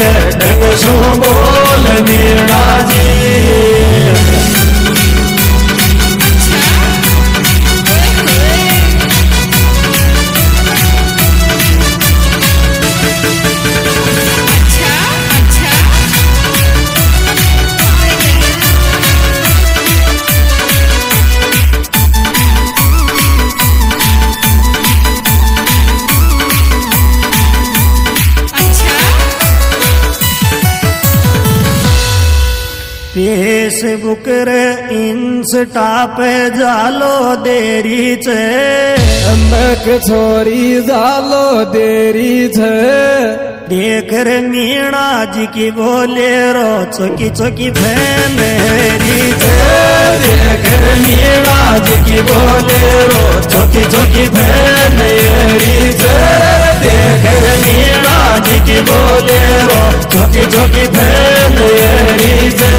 के ढंग सो बोल मीणा जी। फेसबुक रे इंस्टा पे जालो देरी छे, अम्बक छोरी जालो देरी छे। देख रे मीणा जी की बोलेरो चौकी चौकी फैनेरी छे। देख रे मीणा जी की बोलेरो चौकी चौकी फैनेरी छे। देख रे मीणा जी की बोलेरो चौकी चौकी फैनेरी छे।